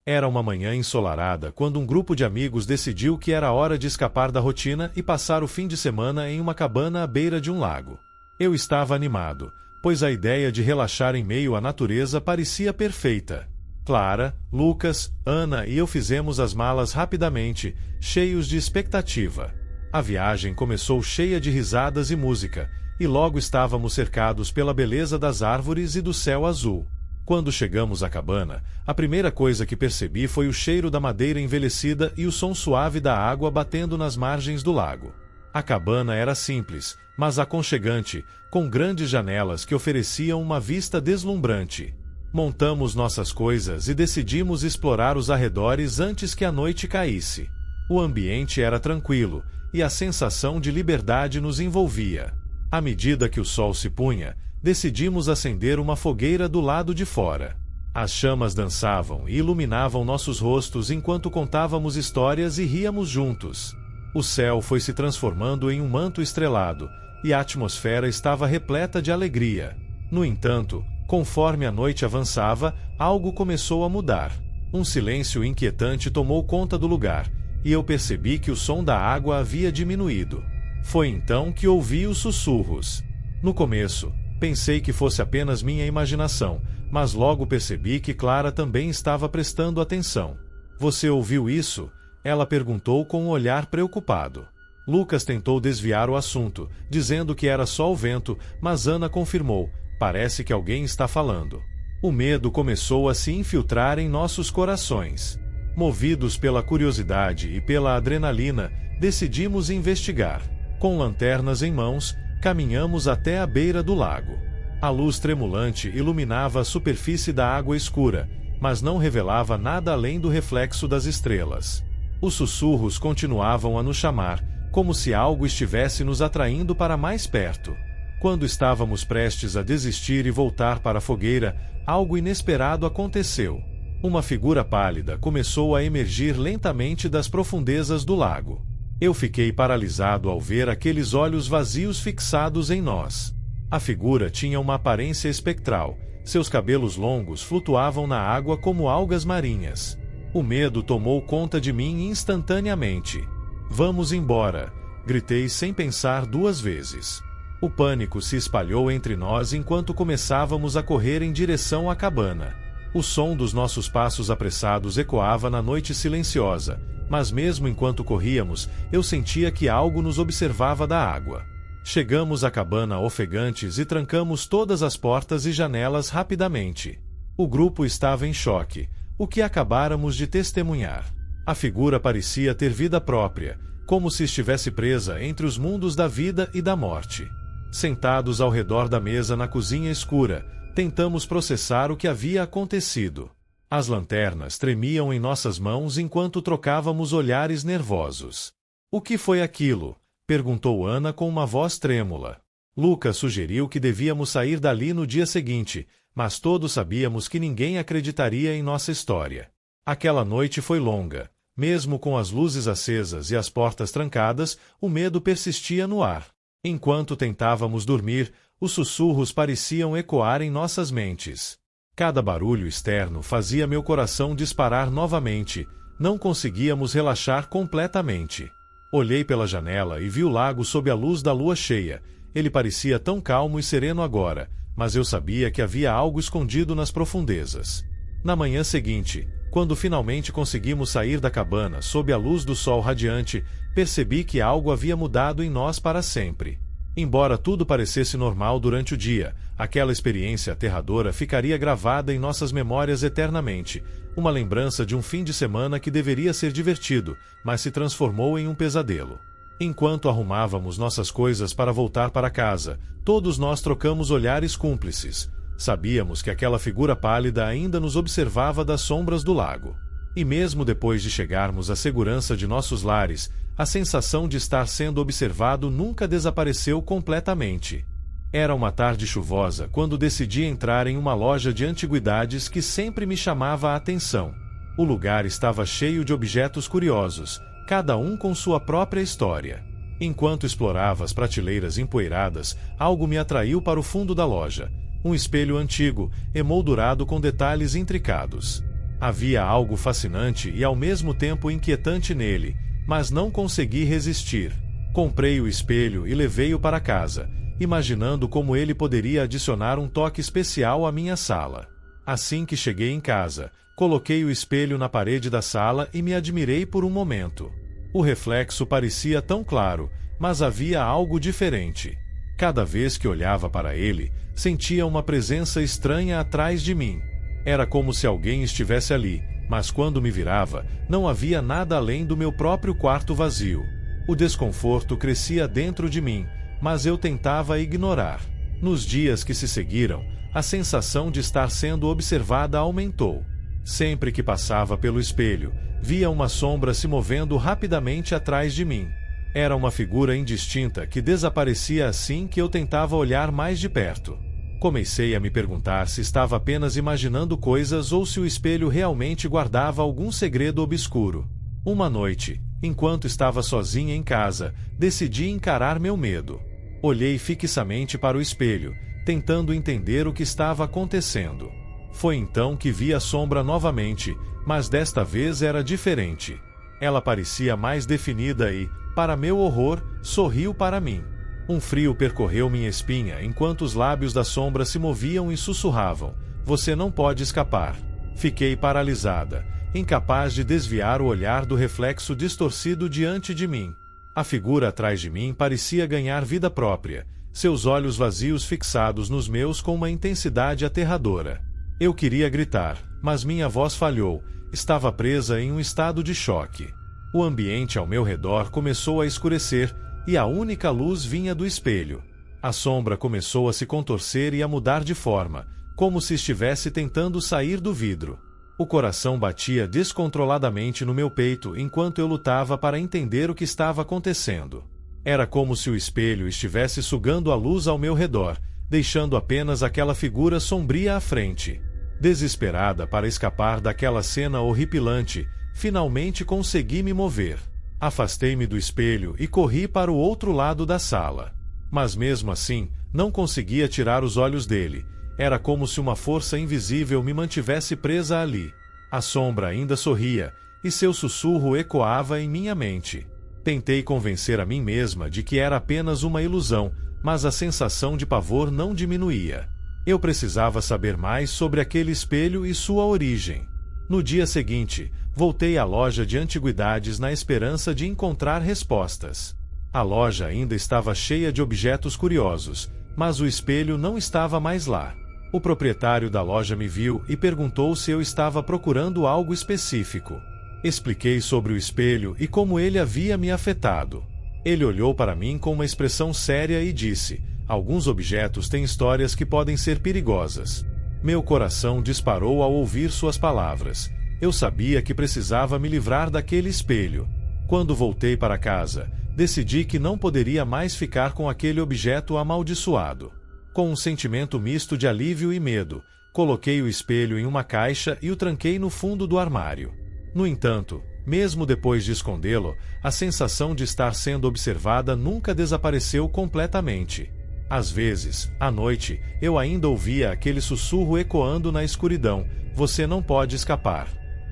Era uma manhã ensolarada quando um grupo de amigos decidiu que era hora de escapar da rotina e passar o fim de semana em uma cabana à beira de um lago. Eu estava animado, pois a ideia de relaxar em meio à natureza parecia perfeita. Clara, Lucas, Ana e eu fizemos as malas rapidamente, cheios de expectativa. A viagem começou cheia de risadas e música, e logo estávamos cercados pela beleza das árvores e do céu azul. Quando chegamos à cabana, a primeira coisa que percebi foi o cheiro da madeira envelhecida e o som suave da água batendo nas margens do lago. A cabana era simples, mas aconchegante, com grandes janelas que ofereciam uma vista deslumbrante. Montamos nossas coisas e decidimos explorar os arredores antes que a noite caísse. O ambiente era tranquilo, e a sensação de liberdade nos envolvia. À medida que o sol se punha, decidimos acender uma fogueira do lado de fora. As chamas dançavam e iluminavam nossos rostos enquanto contávamos histórias e ríamos juntos. O céu foi se transformando em um manto estrelado, e a atmosfera estava repleta de alegria. No entanto, conforme a noite avançava, algo começou a mudar. Um silêncio inquietante tomou conta do lugar, e eu percebi que o som da água havia diminuído. Foi então que ouvi os sussurros. No começo, pensei que fosse apenas minha imaginação, mas logo percebi que Clara também estava prestando atenção. Você ouviu isso? Ela perguntou com um olhar preocupado. Lucas tentou desviar o assunto, dizendo que era só o vento, mas Ana confirmou: parece que alguém está falando. O medo começou a se infiltrar em nossos corações. Movidos pela curiosidade e pela adrenalina, decidimos investigar. Com lanternas em mãos, caminhamos até a beira do lago. A luz tremulante iluminava a superfície da água escura, mas não revelava nada além do reflexo das estrelas. Os sussurros continuavam a nos chamar, como se algo estivesse nos atraindo para mais perto. Quando estávamos prestes a desistir e voltar para a fogueira, algo inesperado aconteceu. Uma figura pálida começou a emergir lentamente das profundezas do lago. Eu fiquei paralisado ao ver aqueles olhos vazios fixados em nós. A figura tinha uma aparência espectral, seus cabelos longos flutuavam na água como algas marinhas. O medo tomou conta de mim instantaneamente. "Vamos embora!" gritei sem pensar duas vezes. O pânico se espalhou entre nós enquanto começávamos a correr em direção à cabana. O som dos nossos passos apressados ecoava na noite silenciosa, mas mesmo enquanto corríamos, eu sentia que algo nos observava da água. Chegamos à cabana ofegantes e trancamos todas as portas e janelas rapidamente. O grupo estava em choque, o que acabáramos de testemunhar. A figura parecia ter vida própria, como se estivesse presa entre os mundos da vida e da morte. Sentados ao redor da mesa na cozinha escura, tentamos processar o que havia acontecido. As lanternas tremiam em nossas mãos enquanto trocávamos olhares nervosos. "O que foi aquilo?" perguntou Ana com uma voz trêmula. Lucas sugeriu que devíamos sair dali no dia seguinte, mas todos sabíamos que ninguém acreditaria em nossa história. Aquela noite foi longa. Mesmo com as luzes acesas e as portas trancadas, o medo persistia no ar. Enquanto tentávamos dormir, os sussurros pareciam ecoar em nossas mentes. Cada barulho externo fazia meu coração disparar novamente. Não conseguíamos relaxar completamente. Olhei pela janela e vi o lago sob a luz da lua cheia. Ele parecia tão calmo e sereno agora, mas eu sabia que havia algo escondido nas profundezas. Na manhã seguinte, quando finalmente conseguimos sair da cabana sob a luz do sol radiante, percebi que algo havia mudado em nós para sempre. Embora tudo parecesse normal durante o dia, aquela experiência aterradora ficaria gravada em nossas memórias eternamente, uma lembrança de um fim de semana que deveria ser divertido, mas se transformou em um pesadelo. Enquanto arrumávamos nossas coisas para voltar para casa, todos nós trocamos olhares cúmplices. Sabíamos que aquela figura pálida ainda nos observava das sombras do lago. E mesmo depois de chegarmos à segurança de nossos lares, a sensação de estar sendo observado nunca desapareceu completamente. Era uma tarde chuvosa quando decidi entrar em uma loja de antiguidades que sempre me chamava a atenção. O lugar estava cheio de objetos curiosos, cada um com sua própria história. Enquanto explorava as prateleiras empoeiradas, algo me atraiu para o fundo da loja. Um espelho antigo, emoldurado com detalhes intricados. Havia algo fascinante e ao mesmo tempo inquietante nele, mas não consegui resistir. Comprei o espelho e levei-o para casa, imaginando como ele poderia adicionar um toque especial à minha sala. Assim que cheguei em casa, coloquei o espelho na parede da sala e me admirei por um momento. O reflexo parecia tão claro, mas havia algo diferente. Cada vez que olhava para ele, sentia uma presença estranha atrás de mim. Era como se alguém estivesse ali, mas quando me virava, não havia nada além do meu próprio quarto vazio. O desconforto crescia dentro de mim, mas eu tentava ignorar. Nos dias que se seguiram, a sensação de estar sendo observada aumentou. Sempre que passava pelo espelho, via uma sombra se movendo rapidamente atrás de mim. Era uma figura indistinta que desaparecia assim que eu tentava olhar mais de perto. Comecei a me perguntar se estava apenas imaginando coisas ou se o espelho realmente guardava algum segredo obscuro. Uma noite, enquanto estava sozinha em casa, decidi encarar meu medo. Olhei fixamente para o espelho, tentando entender o que estava acontecendo. Foi então que vi a sombra novamente, mas desta vez era diferente. Ela parecia mais definida e, para meu horror, sorriu para mim. Um frio percorreu minha espinha enquanto os lábios da sombra se moviam e sussurravam: "Você não pode escapar." Fiquei paralisada, incapaz de desviar o olhar do reflexo distorcido diante de mim. A figura atrás de mim parecia ganhar vida própria, seus olhos vazios fixados nos meus com uma intensidade aterradora. Eu queria gritar, mas minha voz falhou, estava presa em um estado de choque. O ambiente ao meu redor começou a escurecer, e a única luz vinha do espelho. A sombra começou a se contorcer e a mudar de forma, como se estivesse tentando sair do vidro. O coração batia descontroladamente no meu peito enquanto eu lutava para entender o que estava acontecendo. Era como se o espelho estivesse sugando a luz ao meu redor, deixando apenas aquela figura sombria à frente. Desesperada para escapar daquela cena horripilante, finalmente consegui me mover. Afastei-me do espelho e corri para o outro lado da sala. Mas mesmo assim, não conseguia tirar os olhos dele. Era como se uma força invisível me mantivesse presa ali. A sombra ainda sorria, e seu sussurro ecoava em minha mente. Tentei convencer a mim mesma de que era apenas uma ilusão, mas a sensação de pavor não diminuía. Eu precisava saber mais sobre aquele espelho e sua origem. No dia seguinte, voltei à loja de antiguidades na esperança de encontrar respostas. A loja ainda estava cheia de objetos curiosos, mas o espelho não estava mais lá. O proprietário da loja me viu e perguntou se eu estava procurando algo específico. Expliquei sobre o espelho e como ele havia me afetado. Ele olhou para mim com uma expressão séria e disse: "Alguns objetos têm histórias que podem ser perigosas." Meu coração disparou ao ouvir suas palavras. Eu sabia que precisava me livrar daquele espelho. Quando voltei para casa, decidi que não poderia mais ficar com aquele objeto amaldiçoado. Com um sentimento misto de alívio e medo, coloquei o espelho em uma caixa e o tranquei no fundo do armário. No entanto, mesmo depois de escondê-lo, a sensação de estar sendo observada nunca desapareceu completamente. Às vezes, à noite, eu ainda ouvia aquele sussurro ecoando na escuridão: "Você não pode escapar."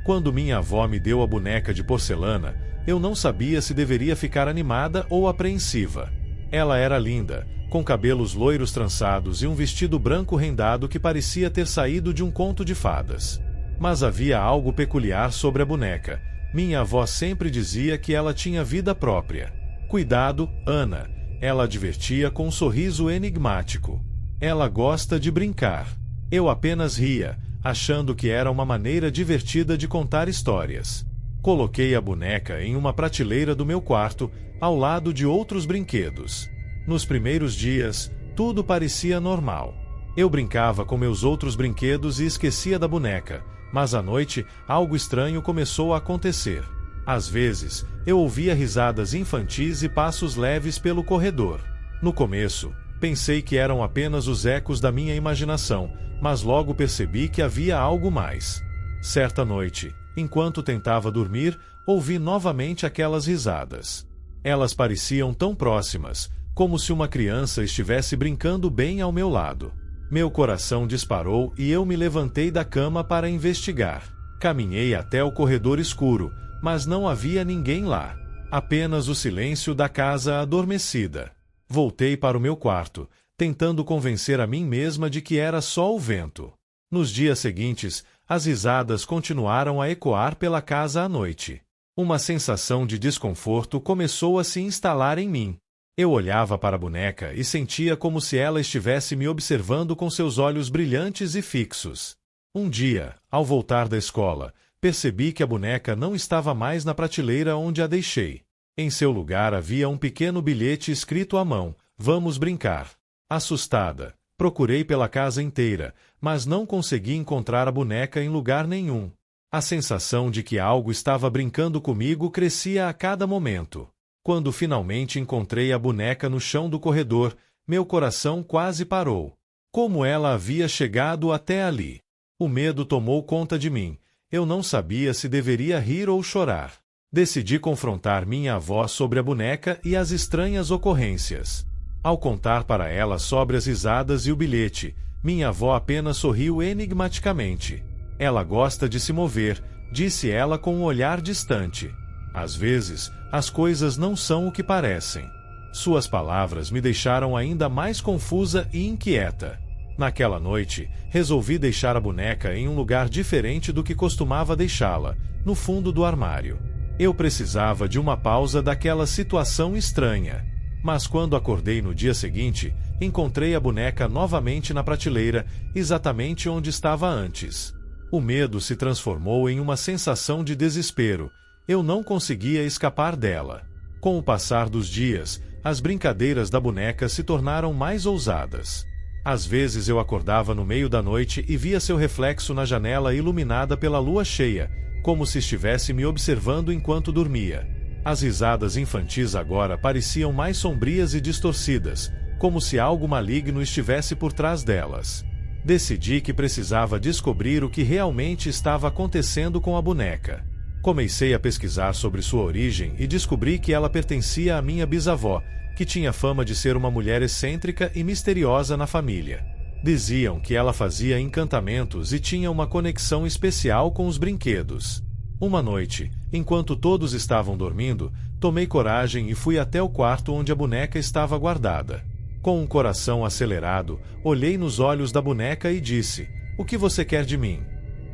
Quando minha avó me deu a boneca de porcelana, eu não sabia se deveria ficar animada ou apreensiva. Ela era linda, com cabelos loiros trançados e um vestido branco rendado que parecia ter saído de um conto de fadas. Mas havia algo peculiar sobre a boneca. Minha avó sempre dizia que ela tinha vida própria. "Cuidado, Ana," ela advertia com um sorriso enigmático. "Ela gosta de brincar." Eu apenas ria, achando que era uma maneira divertida de contar histórias. Coloquei a boneca em uma prateleira do meu quarto, ao lado de outros brinquedos. Nos primeiros dias, tudo parecia normal. Eu brincava com meus outros brinquedos e esquecia da boneca, mas à noite, algo estranho começou a acontecer. Às vezes, eu ouvia risadas infantis e passos leves pelo corredor. No começo, pensei que eram apenas os ecos da minha imaginação, mas logo percebi que havia algo mais. Certa noite, enquanto tentava dormir, ouvi novamente aquelas risadas. Elas pareciam tão próximas, como se uma criança estivesse brincando bem ao meu lado. Meu coração disparou e eu me levantei da cama para investigar. Caminhei até o corredor escuro, mas não havia ninguém lá. Apenas o silêncio da casa adormecida. Voltei para o meu quarto, tentando convencer a mim mesma de que era só o vento. Nos dias seguintes, as risadas continuaram a ecoar pela casa à noite. Uma sensação de desconforto começou a se instalar em mim. Eu olhava para a boneca e sentia como se ela estivesse me observando com seus olhos brilhantes e fixos. Um dia, ao voltar da escola, percebi que a boneca não estava mais na prateleira onde a deixei. Em seu lugar havia um pequeno bilhete escrito à mão: "Vamos brincar." Assustada, procurei pela casa inteira, mas não consegui encontrar a boneca em lugar nenhum. A sensação de que algo estava brincando comigo crescia a cada momento. Quando finalmente encontrei a boneca no chão do corredor, meu coração quase parou. Como ela havia chegado até ali? O medo tomou conta de mim. Eu não sabia se deveria rir ou chorar. Decidi confrontar minha avó sobre a boneca e as estranhas ocorrências. Ao contar para ela sobre as risadas e o bilhete, minha avó apenas sorriu enigmaticamente. "Ela gosta de se mover", disse ela com um olhar distante. "Às vezes, as coisas não são o que parecem." Suas palavras me deixaram ainda mais confusa e inquieta. Naquela noite, resolvi deixar a boneca em um lugar diferente do que costumava deixá-la, no fundo do armário. Eu precisava de uma pausa daquela situação estranha. Mas quando acordei no dia seguinte, encontrei a boneca novamente na prateleira, exatamente onde estava antes. O medo se transformou em uma sensação de desespero. Eu não conseguia escapar dela. Com o passar dos dias, as brincadeiras da boneca se tornaram mais ousadas. Às vezes eu acordava no meio da noite e via seu reflexo na janela iluminada pela lua cheia, como se estivesse me observando enquanto dormia. As risadas infantis agora pareciam mais sombrias e distorcidas, como se algo maligno estivesse por trás delas. Decidi que precisava descobrir o que realmente estava acontecendo com a boneca. Comecei a pesquisar sobre sua origem e descobri que ela pertencia à minha bisavó, que tinha fama de ser uma mulher excêntrica e misteriosa na família. Diziam que ela fazia encantamentos e tinha uma conexão especial com os brinquedos. Uma noite, enquanto todos estavam dormindo, tomei coragem e fui até o quarto onde a boneca estava guardada. Com um coração acelerado, olhei nos olhos da boneca e disse: "O que você quer de mim?"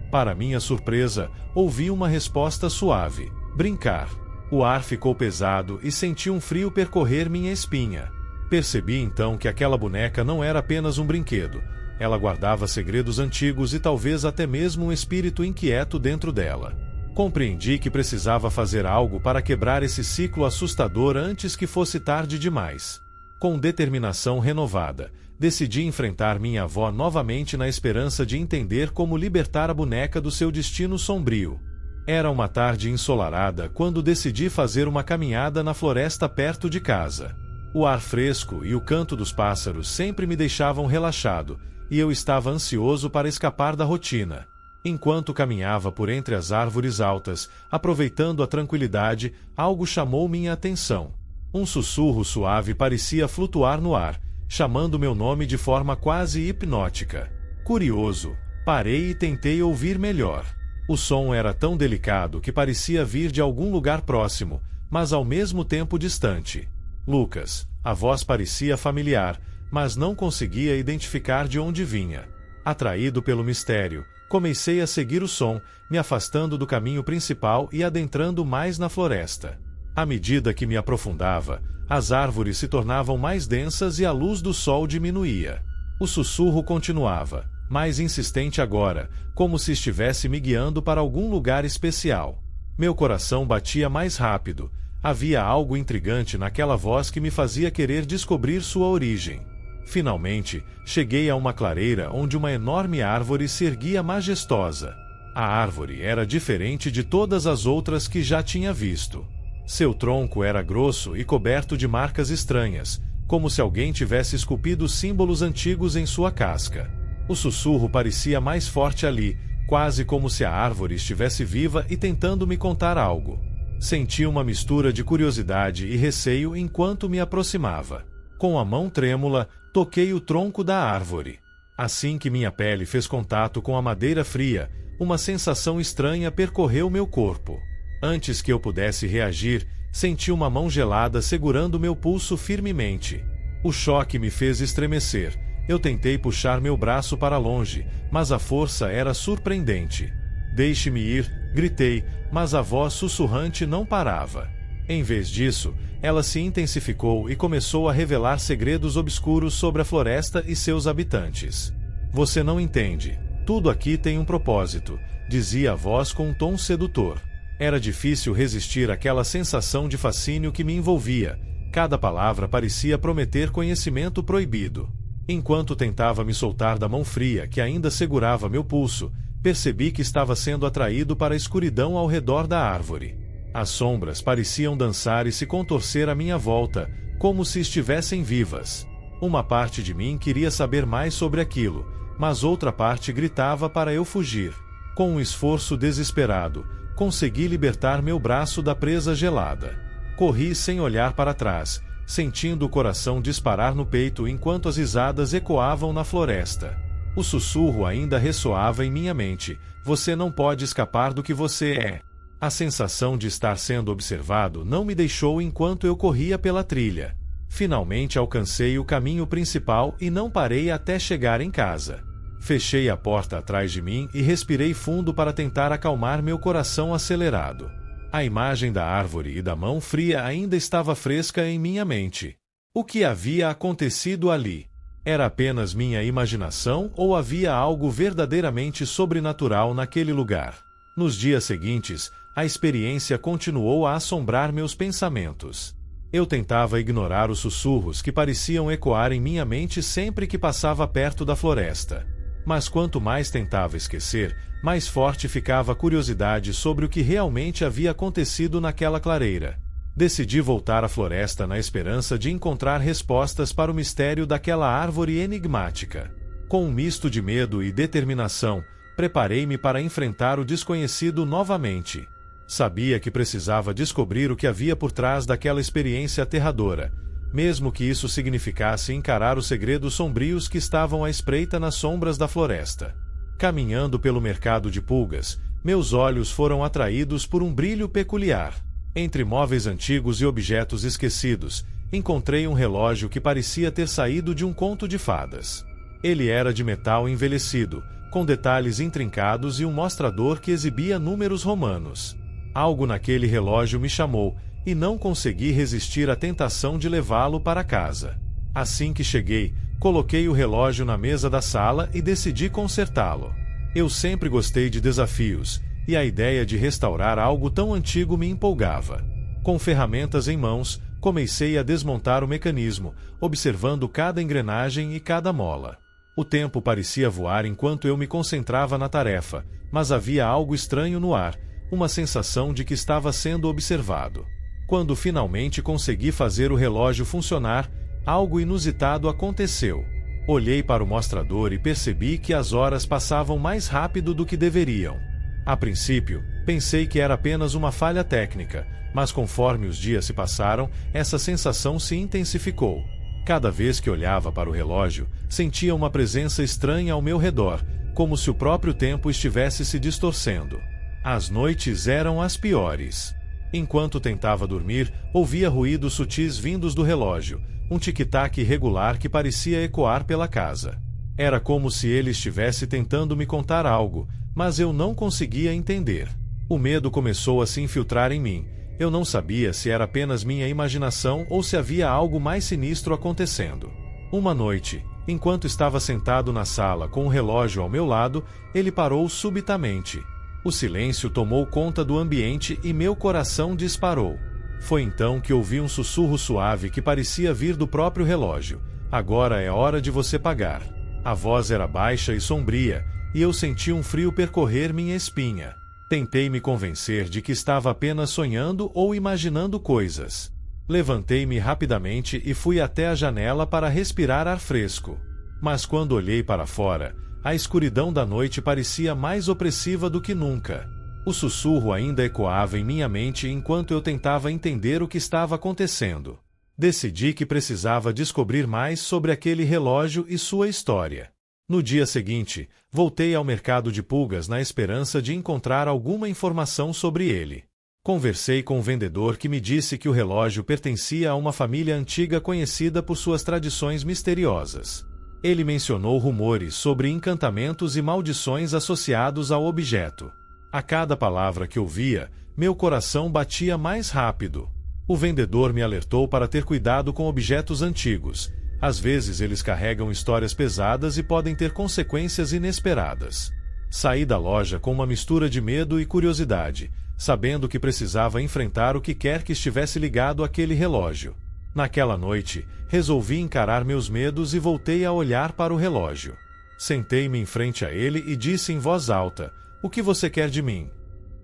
Para minha surpresa, ouvi uma resposta suave: "Brincar." O ar ficou pesado e senti um frio percorrer minha espinha. Percebi então que aquela boneca não era apenas um brinquedo. Ela guardava segredos antigos e talvez até mesmo um espírito inquieto dentro dela. Compreendi que precisava fazer algo para quebrar esse ciclo assustador antes que fosse tarde demais. Com determinação renovada, decidi enfrentar minha avó novamente na esperança de entender como libertar a boneca do seu destino sombrio. Era uma tarde ensolarada quando decidi fazer uma caminhada na floresta perto de casa. O ar fresco e o canto dos pássaros sempre me deixavam relaxado, e eu estava ansioso para escapar da rotina. Enquanto caminhava por entre as árvores altas, aproveitando a tranquilidade, algo chamou minha atenção. Um sussurro suave parecia flutuar no ar, chamando meu nome de forma quase hipnótica. Curioso, parei e tentei ouvir melhor. O som era tão delicado que parecia vir de algum lugar próximo, mas ao mesmo tempo distante. "Lucas." A voz parecia familiar, mas não conseguia identificar de onde vinha. Atraído pelo mistério, comecei a seguir o som, me afastando do caminho principal e adentrando mais na floresta. À medida que me aprofundava, as árvores se tornavam mais densas e a luz do sol diminuía. O sussurro continuava, mais insistente agora, como se estivesse me guiando para algum lugar especial. Meu coração batia mais rápido. Havia algo intrigante naquela voz que me fazia querer descobrir sua origem. Finalmente, cheguei a uma clareira onde uma enorme árvore se erguia majestosa. A árvore era diferente de todas as outras que já tinha visto. Seu tronco era grosso e coberto de marcas estranhas, como se alguém tivesse esculpido símbolos antigos em sua casca. O sussurro parecia mais forte ali, quase como se a árvore estivesse viva e tentando me contar algo. Senti uma mistura de curiosidade e receio enquanto me aproximava. Com a mão trêmula, toquei o tronco da árvore. Assim que minha pele fez contato com a madeira fria, uma sensação estranha percorreu meu corpo. Antes que eu pudesse reagir, senti uma mão gelada segurando meu pulso firmemente. O choque me fez estremecer. Eu tentei puxar meu braço para longe, mas a força era surpreendente. "Deixe-me ir", gritei, mas a voz sussurrante não parava. Em vez disso, ela se intensificou e começou a revelar segredos obscuros sobre a floresta e seus habitantes. "Você não entende. Tudo aqui tem um propósito", dizia a voz com um tom sedutor. Era difícil resistir àquela sensação de fascínio que me envolvia. Cada palavra parecia prometer conhecimento proibido. Enquanto tentava me soltar da mão fria que ainda segurava meu pulso, percebi que estava sendo atraído para a escuridão ao redor da árvore. As sombras pareciam dançar e se contorcer à minha volta, como se estivessem vivas. Uma parte de mim queria saber mais sobre aquilo, mas outra parte gritava para eu fugir. Com um esforço desesperado, consegui libertar meu braço da presa gelada. Corri sem olhar para trás, sentindo o coração disparar no peito enquanto as risadas ecoavam na floresta. O sussurro ainda ressoava em minha mente: "Você não pode escapar do que você é." A sensação de estar sendo observado não me deixou enquanto eu corria pela trilha. Finalmente alcancei o caminho principal e não parei até chegar em casa. Fechei a porta atrás de mim e respirei fundo para tentar acalmar meu coração acelerado. A imagem da árvore e da mão fria ainda estava fresca em minha mente. O que havia acontecido ali? Era apenas minha imaginação ou havia algo verdadeiramente sobrenatural naquele lugar? Nos dias seguintes, a experiência continuou a assombrar meus pensamentos. Eu tentava ignorar os sussurros que pareciam ecoar em minha mente sempre que passava perto da floresta. Mas quanto mais tentava esquecer, mais forte ficava a curiosidade sobre o que realmente havia acontecido naquela clareira. Decidi voltar à floresta na esperança de encontrar respostas para o mistério daquela árvore enigmática. Com um misto de medo e determinação, preparei-me para enfrentar o desconhecido novamente. Sabia que precisava descobrir o que havia por trás daquela experiência aterradora, mesmo que isso significasse encarar os segredos sombrios que estavam à espreita nas sombras da floresta. Caminhando pelo mercado de pulgas, meus olhos foram atraídos por um brilho peculiar. Entre móveis antigos e objetos esquecidos, encontrei um relógio que parecia ter saído de um conto de fadas. Ele era de metal envelhecido, com detalhes intrincados e um mostrador que exibia números romanos. Algo naquele relógio me chamou, e não consegui resistir à tentação de levá-lo para casa. Assim que cheguei, coloquei o relógio na mesa da sala e decidi consertá-lo. Eu sempre gostei de desafios, e a ideia de restaurar algo tão antigo me empolgava. Com ferramentas em mãos, comecei a desmontar o mecanismo, observando cada engrenagem e cada mola. O tempo parecia voar enquanto eu me concentrava na tarefa, mas havia algo estranho no ar, uma sensação de que estava sendo observado. Quando finalmente consegui fazer o relógio funcionar, algo inusitado aconteceu. Olhei para o mostrador e percebi que as horas passavam mais rápido do que deveriam. A princípio, pensei que era apenas uma falha técnica, mas conforme os dias se passaram, essa sensação se intensificou. Cada vez que olhava para o relógio, sentia uma presença estranha ao meu redor, como se o próprio tempo estivesse se distorcendo. As noites eram as piores. Enquanto tentava dormir, ouvia ruídos sutis vindos do relógio, um tic-tac irregular que parecia ecoar pela casa. Era como se ele estivesse tentando me contar algo, mas eu não conseguia entender. O medo começou a se infiltrar em mim. Eu não sabia se era apenas minha imaginação ou se havia algo mais sinistro acontecendo. Uma noite, enquanto estava sentado na sala com o relógio ao meu lado, ele parou subitamente. O silêncio tomou conta do ambiente e meu coração disparou. Foi então que ouvi um sussurro suave que parecia vir do próprio relógio. "Agora é hora de você pagar." A voz era baixa e sombria, e eu senti um frio percorrer minha espinha. Tentei me convencer de que estava apenas sonhando ou imaginando coisas. Levantei-me rapidamente e fui até a janela para respirar ar fresco. Mas quando olhei para fora, a escuridão da noite parecia mais opressiva do que nunca. O sussurro ainda ecoava em minha mente enquanto eu tentava entender o que estava acontecendo. Decidi que precisava descobrir mais sobre aquele relógio e sua história. No dia seguinte, voltei ao mercado de pulgas na esperança de encontrar alguma informação sobre ele. Conversei com o vendedor que me disse que o relógio pertencia a uma família antiga conhecida por suas tradições misteriosas. Ele mencionou rumores sobre encantamentos e maldições associados ao objeto. A cada palavra que ouvia, meu coração batia mais rápido. O vendedor me alertou para ter cuidado com objetos antigos. Às vezes eles carregam histórias pesadas e podem ter consequências inesperadas. Saí da loja com uma mistura de medo e curiosidade, sabendo que precisava enfrentar o que quer que estivesse ligado àquele relógio. Naquela noite, resolvi encarar meus medos e voltei a olhar para o relógio. Sentei-me em frente a ele e disse em voz alta: "O que você quer de mim?"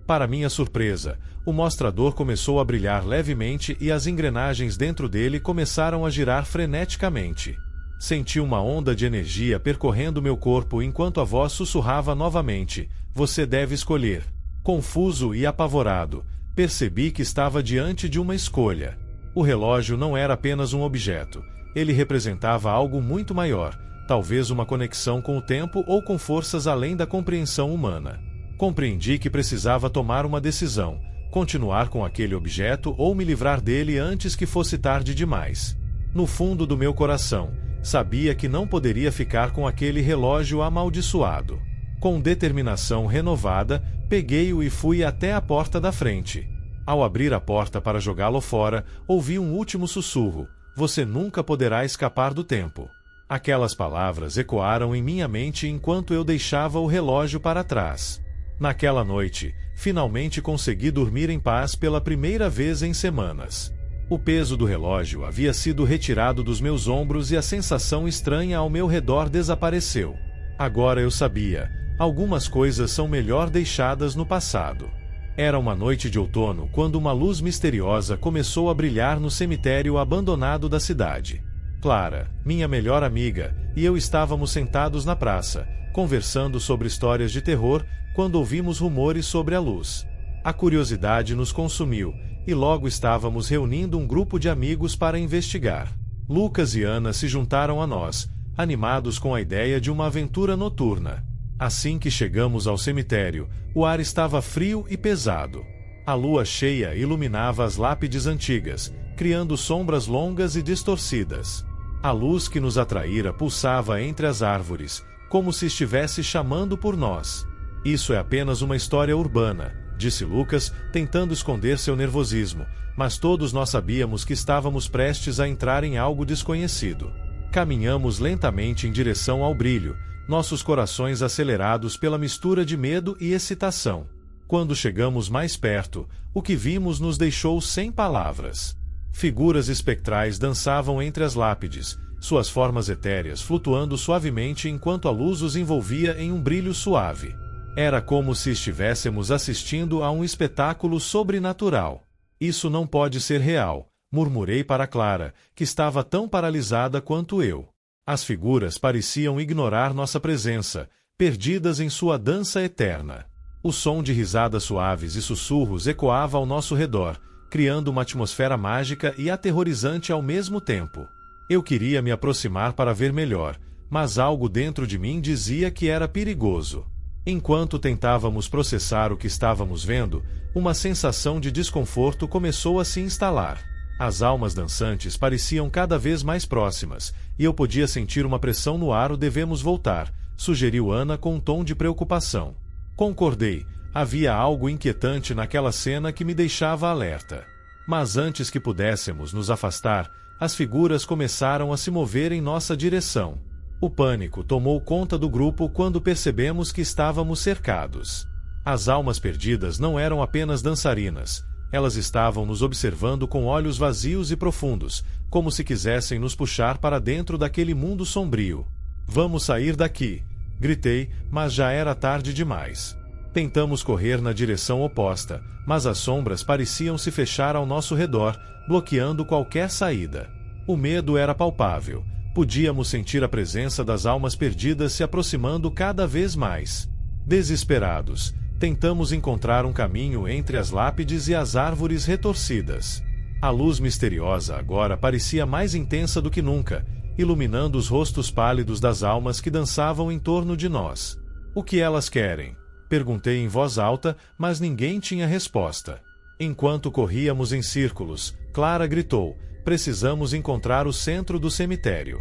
Para minha surpresa, o mostrador começou a brilhar levemente e as engrenagens dentro dele começaram a girar freneticamente. Senti uma onda de energia percorrendo meu corpo enquanto a voz sussurrava novamente: "Você deve escolher." Confuso e apavorado, percebi que estava diante de uma escolha. O relógio não era apenas um objeto. Ele representava algo muito maior, talvez uma conexão com o tempo ou com forças além da compreensão humana. Compreendi que precisava tomar uma decisão: continuar com aquele objeto ou me livrar dele antes que fosse tarde demais. No fundo do meu coração, sabia que não poderia ficar com aquele relógio amaldiçoado. Com determinação renovada, peguei-o e fui até a porta da frente. Ao abrir a porta para jogá-lo fora, ouvi um último sussurro: "Você nunca poderá escapar do tempo." Aquelas palavras ecoaram em minha mente enquanto eu deixava o relógio para trás. Naquela noite, finalmente consegui dormir em paz pela primeira vez em semanas. O peso do relógio havia sido retirado dos meus ombros e a sensação estranha ao meu redor desapareceu. Agora eu sabia: algumas coisas são melhor deixadas no passado. Era uma noite de outono quando uma luz misteriosa começou a brilhar no cemitério abandonado da cidade. Clara, minha melhor amiga, e eu estávamos sentados na praça, conversando sobre histórias de terror, quando ouvimos rumores sobre a luz. A curiosidade nos consumiu, e logo estávamos reunindo um grupo de amigos para investigar. Lucas e Ana se juntaram a nós, animados com a ideia de uma aventura noturna. Assim que chegamos ao cemitério, o ar estava frio e pesado. A lua cheia iluminava as lápides antigas, criando sombras longas e distorcidas. A luz que nos atraíra pulsava entre as árvores, como se estivesse chamando por nós. "Isso é apenas uma história urbana", disse Lucas, tentando esconder seu nervosismo, mas todos nós sabíamos que estávamos prestes a entrar em algo desconhecido. Caminhamos lentamente em direção ao brilho, nossos corações acelerados pela mistura de medo e excitação. Quando chegamos mais perto, o que vimos nos deixou sem palavras. Figuras espectrais dançavam entre as lápides, suas formas etéreas flutuando suavemente enquanto a luz os envolvia em um brilho suave. Era como se estivéssemos assistindo a um espetáculo sobrenatural. "Isso não pode ser real", murmurei para Clara, que estava tão paralisada quanto eu. As figuras pareciam ignorar nossa presença, perdidas em sua dança eterna. O som de risadas suaves e sussurros ecoava ao nosso redor, criando uma atmosfera mágica e aterrorizante ao mesmo tempo. Eu queria me aproximar para ver melhor, mas algo dentro de mim dizia que era perigoso. Enquanto tentávamos processar o que estávamos vendo, uma sensação de desconforto começou a se instalar. As almas dançantes pareciam cada vez mais próximas, e eu podia sentir uma pressão no ar. "Devemos voltar", sugeriu Ana com um tom de preocupação. Concordei. Havia algo inquietante naquela cena que me deixava alerta. Mas antes que pudéssemos nos afastar, as figuras começaram a se mover em nossa direção. O pânico tomou conta do grupo quando percebemos que estávamos cercados. As almas perdidas não eram apenas dançarinas. Elas estavam nos observando com olhos vazios e profundos, como se quisessem nos puxar para dentro daquele mundo sombrio. "Vamos sair daqui!" gritei, mas já era tarde demais. Tentamos correr na direção oposta, mas as sombras pareciam se fechar ao nosso redor, bloqueando qualquer saída. O medo era palpável. Podíamos sentir a presença das almas perdidas se aproximando cada vez mais. Desesperados, tentamos encontrar um caminho entre as lápides e as árvores retorcidas. A luz misteriosa agora parecia mais intensa do que nunca, iluminando os rostos pálidos das almas que dançavam em torno de nós. O que elas querem? Perguntei em voz alta, mas ninguém tinha resposta. Enquanto corríamos em círculos, Clara gritou: precisamos encontrar o centro do cemitério.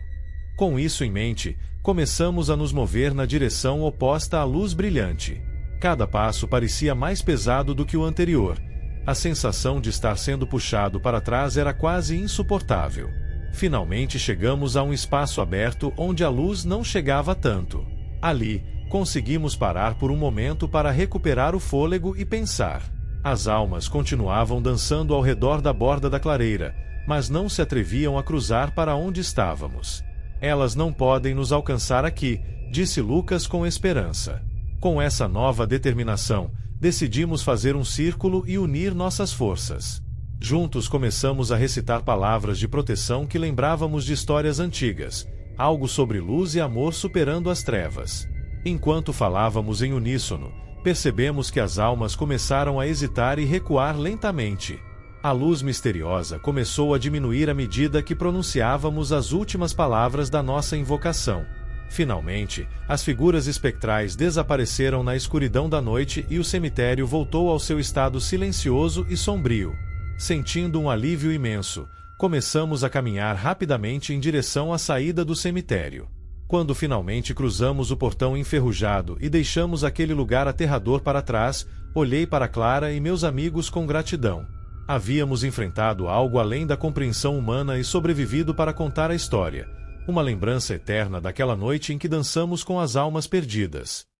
Com isso em mente, começamos a nos mover na direção oposta à luz brilhante. Cada passo parecia mais pesado do que o anterior. A sensação de estar sendo puxado para trás era quase insuportável. Finalmente chegamos a um espaço aberto onde a luz não chegava tanto. Ali, conseguimos parar por um momento para recuperar o fôlego e pensar. As almas continuavam dançando ao redor da borda da clareira, mas não se atreviam a cruzar para onde estávamos. Elas não podem nos alcançar aqui, disse Lucas com esperança. Com essa nova determinação, decidimos fazer um círculo e unir nossas forças. Juntos começamos a recitar palavras de proteção que lembrávamos de histórias antigas, algo sobre luz e amor superando as trevas. Enquanto falávamos em uníssono, percebemos que as almas começaram a hesitar e recuar lentamente. A luz misteriosa começou a diminuir à medida que pronunciávamos as últimas palavras da nossa invocação. Finalmente, as figuras espectrais desapareceram na escuridão da noite e o cemitério voltou ao seu estado silencioso e sombrio. Sentindo um alívio imenso, começamos a caminhar rapidamente em direção à saída do cemitério. Quando finalmente cruzamos o portão enferrujado e deixamos aquele lugar aterrador para trás, olhei para Clara e meus amigos com gratidão. Havíamos enfrentado algo além da compreensão humana e sobrevivido para contar a história. Uma lembrança eterna daquela noite em que dançamos com as almas perdidas.